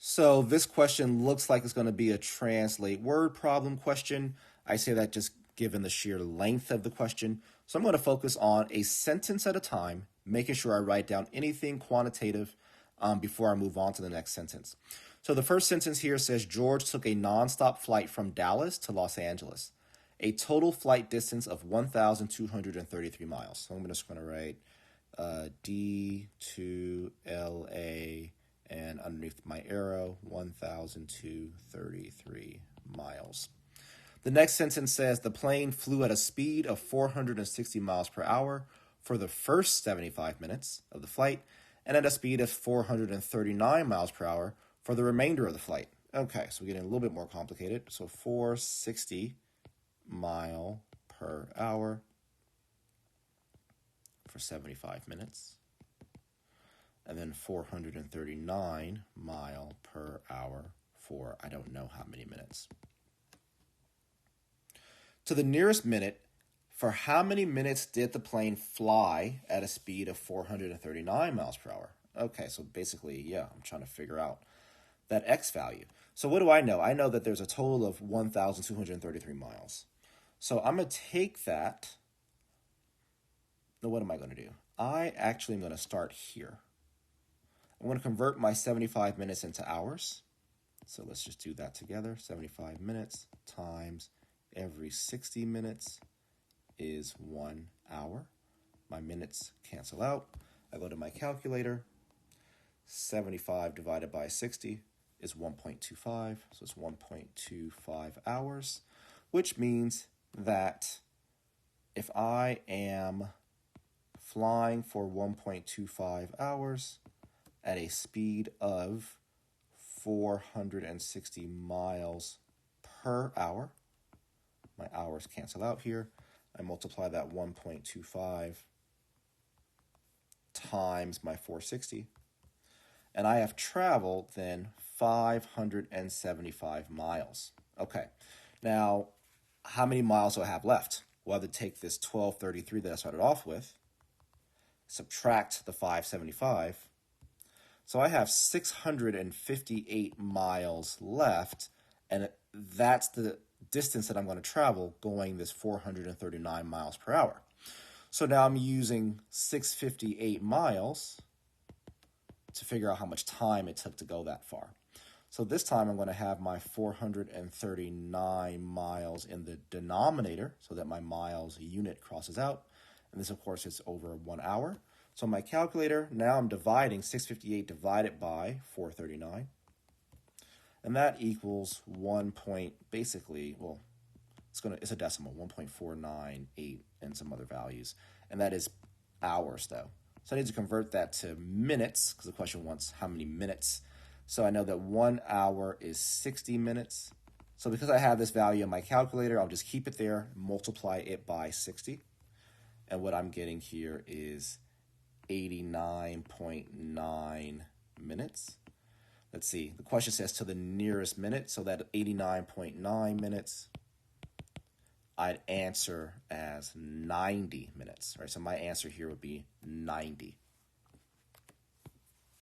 So this question looks like it's going to be a translate word problem question. I say that just given the sheer length of the question. So I'm going to focus on a sentence at a time, making sure I write down anything quantitative before I move on to the next sentence. So the first sentence here says George took a nonstop flight from Dallas to Los Angeles, a total flight distance of 1,233 miles. So I'm just going to write D to LA, and underneath my arrow, 1,233 miles. The next sentence says the plane flew at a speed of 460 miles per hour for the first 75 minutes of the flight and at a speed of 439 miles per hour for the remainder of the flight. Okay, so we're getting a little bit more complicated. So 460 mile per hour for 75 minutes. And then 439 mile per hour for I don't know how many minutes. To the nearest minute, for how many minutes did the plane fly at a speed of 439 miles per hour? Okay, so basically, I'm trying to figure out that x value. So what do I know? I know that there's a total of 1,233 miles. So I'm going to take that. Now, what am I going to do? I actually am going to start here. I'm going to convert my 75 minutes into hours. So let's just do that together. 75 minutes times every 60 minutes is 1 hour. My minutes cancel out. I go to my calculator. 75 divided by 60 is 1.25. So it's 1.25 hours, which means that if I am flying for 1.25 hours at a speed of 460 miles per hour, my hours cancel out here. I multiply that 1.25 times my 460, and I have traveled then 575 miles. Okay, now how many miles do I have left? Well, I have to take this 1233 that I started off with, subtract the 575. So I have 658 miles left, and that's the distance that I'm going to travel going this 439 miles per hour. So now I'm using 658 miles to figure out how much time it took to go that far. So this time I'm going to have my 439 miles in the denominator so that my miles unit crosses out. And this, of course, is over 1 hour. So my calculator, now I'm dividing 658 divided by 439. And that equals it's a decimal, 1.498 and some other values. And that is hours, though. So I need to convert that to minutes, because the question wants how many minutes. So I know that 1 hour is 60 minutes. So because I have this value in my calculator, I'll just keep it there, multiply it by 60. And what I'm getting here is 89.9 minutes. Let's see, the question says to the nearest minute, so that 89.9 minutes, I'd answer as 90 minutes, right? So my answer here would be 90.